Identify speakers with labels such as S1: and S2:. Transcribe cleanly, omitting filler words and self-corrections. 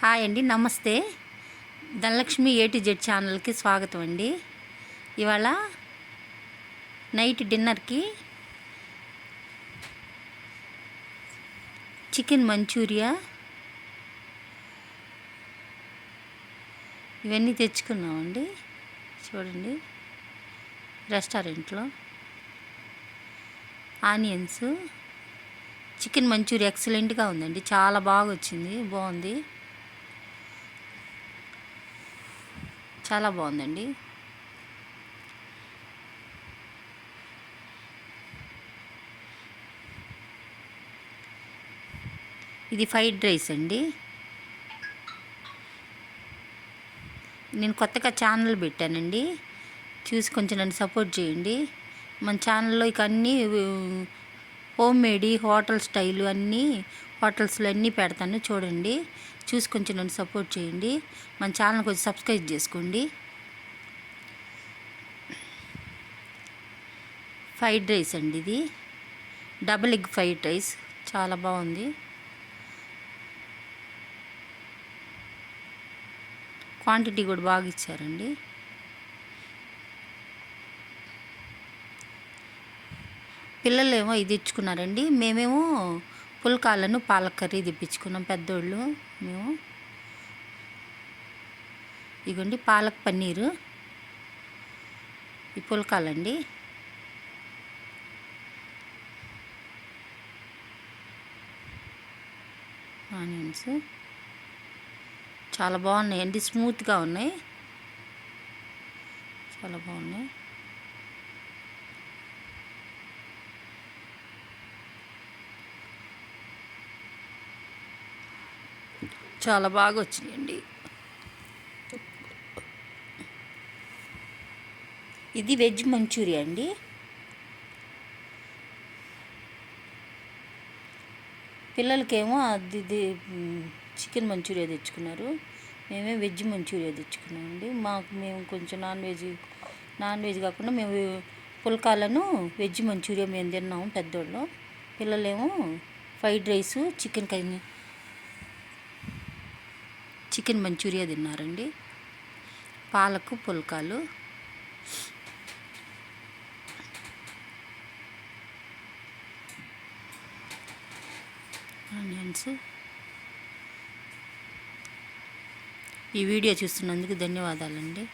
S1: Hi అండి, నమస్తే. Dhanalakshmi A to Z ఛానల్కి స్వాగతం అండి. ఇవాళ నైట్ డిన్నర్కి చికెన్ మంచూరియా ఇవన్నీ తెచ్చుకున్నామండి. చూడండి, రెస్టారెంట్లో ఆనియన్స్ చికెన్ మంచూరియా ఎక్సలెంట్గా ఉందండి. చాలా బాగా వచ్చింది, బాగుంది, చాలా బాగుందండి. ఇది ఫ్రైడ్ రైస్ అండి. నేను కొత్తగా ఛానల్ పెట్టానండి, చూసి కొంచెం నన్ను సపోర్ట్ చేయండి. మన ఛానల్లో ఇక అన్నీ హోమ్ మేడ్ హోటల్ స్టైలు అన్నీ హోటల్స్లో అన్నీ పెడతాను, చూడండి. చూసి కొంచెం నన్ను సపోర్ట్ చేయండి. మన ఛానల్ కొంచెం సబ్స్క్రైబ్ చేసుకోండి. ఫ్రైడ్ రైస్ అండి, ఇది డబుల్ ఎగ్ ఫ్రైడ్ రైస్, చాలా బాగుంది. క్వాంటిటీ కూడా బాగా ఇచ్చారండి. పిల్లలేమో ఇది తెచ్చుకున్నారండి, మేమేమో పుల్కాలను పాలక్ కర్రీ తెప్పించుకున్నాం పెద్దోళ్ళు. మేము ఇగోండి పాలక్ పన్నీరు, ఈ పుల్కాలండి. ఆనియన్స్ చాలా బాగున్నాయండి, స్మూత్గా ఉన్నాయి, చాలా బాగున్నాయి. చాలా బాగా వచ్చినాయండి. ఇది వెజ్ మంచూరియా అండి. పిల్లలకేమో అది చికెన్ మంచూరియా తెచ్చుకున్నారు, మేమే వెజ్ మంచూరియా తెచ్చుకున్నామండి. మేము కొంచెం నాన్ వెజ్ కాకుండా మేము పుల్కాలను వెజ్ మంచూరియా మేము తిన్నాము పెద్దోళ్ళు. పిల్లలేమో ఫ్రైడ్ రైసు చికెన్ మంచూరియా తిన్నారండి. పాలకు పుల్కాలు, ఆనియన్స్. ఈ వీడియో చూస్తున్నందుకు ధన్యవాదాలండి.